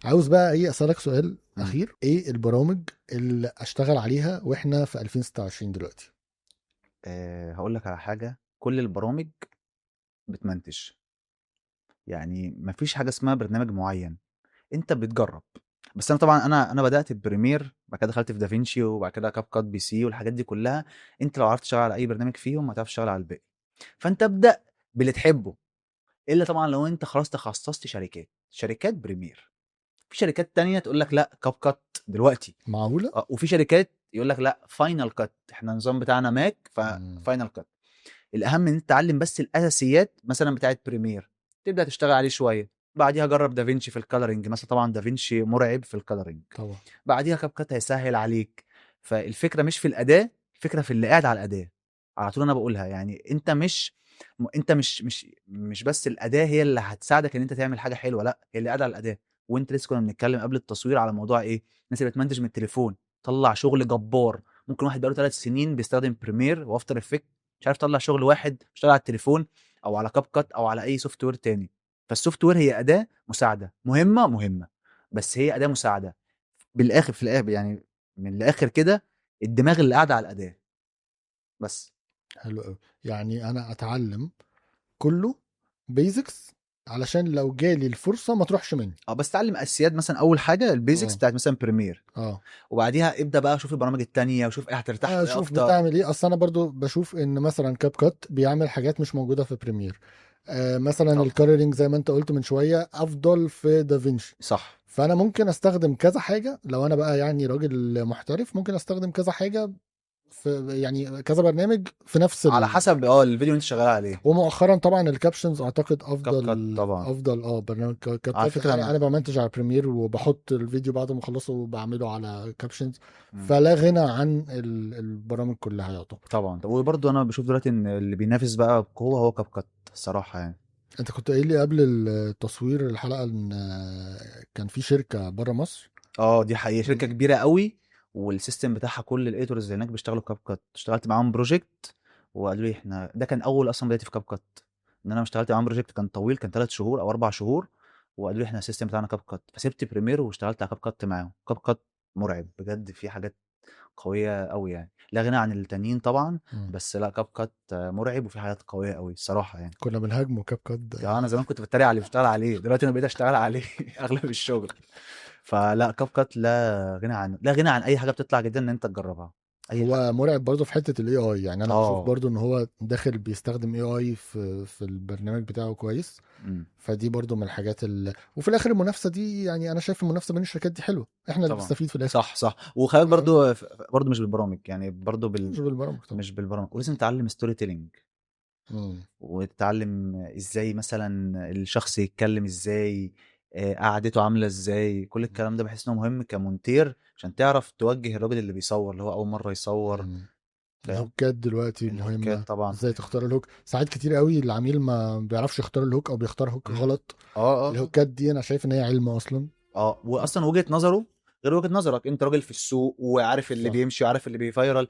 عاوز بقى ايه اسالك سؤال مم. اخير، ايه البرامج اللي اشتغل عليها واحنا في 2026 دلوقتي؟ هقول لك على حاجه، كل البرامج بتمنتج. يعني مفيش حاجه اسمها برنامج معين، انت بتجرب. بس انا طبعا انا بدات ببريمير، بعد كده دخلت في دافينشي، وبعد كده كاب كات بي سي والحاجات دي كلها. انت لو عرفت تشتغل على اي برنامج فيهم هتعرف تشتغل على الباقي. فانت ابدا باللي تحبه، الا طبعا لو انت خلاص تخصصت شركات بريمير. في شركات تانية تقول لك لا كاب كات دلوقتي. معقوله؟ وفي شركات يقول لك لا فاينل كات، احنا النظام بتاعنا ماك مم. ففاينل كات. الاهم ان انت تتعلم بس الاساسيات مثلا بتاعت بريمير، تبدا تشتغل عليه شويه. بعديها جرب دافينشي في الكالرنج مثلا، طبعا دافينشي مرعب في الكالرنج. طبعا. بعديها كاب كات هيسهل عليك. فالفكره مش في الاداه، الفكره في اللي قاعد على الاداه. على طول انا بقولها، يعني انت مش بس الاداه هي اللي هتساعدك ان انت تعمل حاجه حلوه، لا هي اللي قاعده على الاداه. وانت لسه كنا بنتكلم قبل التصوير على موضوع ايه، الناس اللي بتمنتج من التليفون طلع شغل جبار. ممكن واحد بقاله 3 سنين بيستخدم بريمير وافتر افكت مش عارف يطلع شغل واحد اشتغل على التليفون او على كاب كات او على اي سوفت وير تاني. فالسوفت وير هي اداه مساعده مهمه، بس هي اداه مساعده. بالاخر في الاخر يعني، من الاخر كده، الدماغ اللي قاعده على الاداه بس. حلو قوي. يعني انا اتعلم كله بيزكس علشان لو جالي الفرصه ما تروحش مني. اه بس تعلم اساسيات، مثلا اول حاجه البيزكس اه. بتاعت مثلا بريمير. اه. وبعديها ابدا بقى شوف البرامج التانية وشوف ايه هترتاح اشوف اكتر. بتعمل ايه، اصل انا برضو بشوف ان مثلا كاب كات بيعمل حاجات مش موجوده في بريمير. مثلا اه الكالرينج زي ما انت قلت من شويه افضل في دافينشي. صح. فانا ممكن استخدم كذا حاجه، لو انا بقى يعني راجل محترف ممكن استخدم كذا حاجه في يعني كذا برنامج في نفس على حسب الفيديو اللي انت شغال عليه. ومؤخرا طبعا الكابشنز اعتقد كاب كات افضل طبعا. افضل برنامج كاب على كات. فكره يعني انا انا بمنتج على بريمير وبحط الفيديو بعد ما اخلصه وبعمله على كابشنز. مم. فلا غنى عن البرامج كلها يعتبر. طبعا. طب وبرضه انا بشوف دلوقتي ان اللي بينافس بقى بقوه هو كاب كات الصراحه يعني. انت كنت قايل لي قبل التصوير الحلقة ان كان في شركة بره مصر. اه دي حقيقة، شركة كبيرة قوي، والسيستم بتاعها كل الايديتورز اللي هناك بيشتغلوا كاب كات. اشتغلت معاهم بروجكت وقالوا لي احنا ده كان اول اصلا بدايتي في كاب كات. ان انا اشتغلت معاهم بروجكت كان طويل، كان 3 شهور او 4 شهور. وقالوا لي احنا السيستم بتاعنا كاب كات، فسبت بريمير واشتغلت على كاب كات معاهم. كاب كات مرعب بجد، في حاجات قوية قوي يعني، لا غنى عن التانيين طبعا. مم. بس لا كاب كات مرعب، وفي حاجات قوية قوي الصراحة يعني. كنا بنهاجمه كاب كات يعني انا زمان كنت بتريق على اللي بيشتغل عليه، دلوقتي انا بقيت اشتغل عليه اغلب الشغل. فلا كاب كات لا غنى عن اي حاجه بتطلع جديده ان انت تجربها، اي هو حاجه. مرعب برضه في حتة الاي اي، يعني انا بشوف اه. برضه ان هو داخل بيستخدم اي اي في البرنامج بتاعه كويس. امم. فدي برضو من الحاجات وفي الاخر المنافسه دي، يعني انا شايف المنافسه بين الشركات دي حلوه، احنا اللي طبعا. بنستفيد في الاخر. صح صح. وخلي بالك اه. برضو مش بالبرامج، يعني برضو مش بالبرامج طبعا. مش بالبرامج، ولازم تتعلم ستوري تيلينج. مم. وتتعلم ازاي مثلا الشخص يتكلم ازاي، قعدته عامله ازاي، كل الكلام ده بحس انه مهم كمونتير عشان تعرف توجه الراجل اللي بيصور، اللي هو اول مره يصور. مم. فاهم. الهوكات دلوقتي الهوكات مهمه. طبعا. ازاي تختار الهوك، ساعات كتير قوي العميل ما بيعرفش يختار الهوك او بيختار هوك غلط. اه اه الهوكات دي انا شايف ان هي علم اصلا. واصلا وجهة نظره غير وجهة نظرك. انت راجل في السوق وعارف اللي صح. بيمشي وعارف اللي بيفيرال.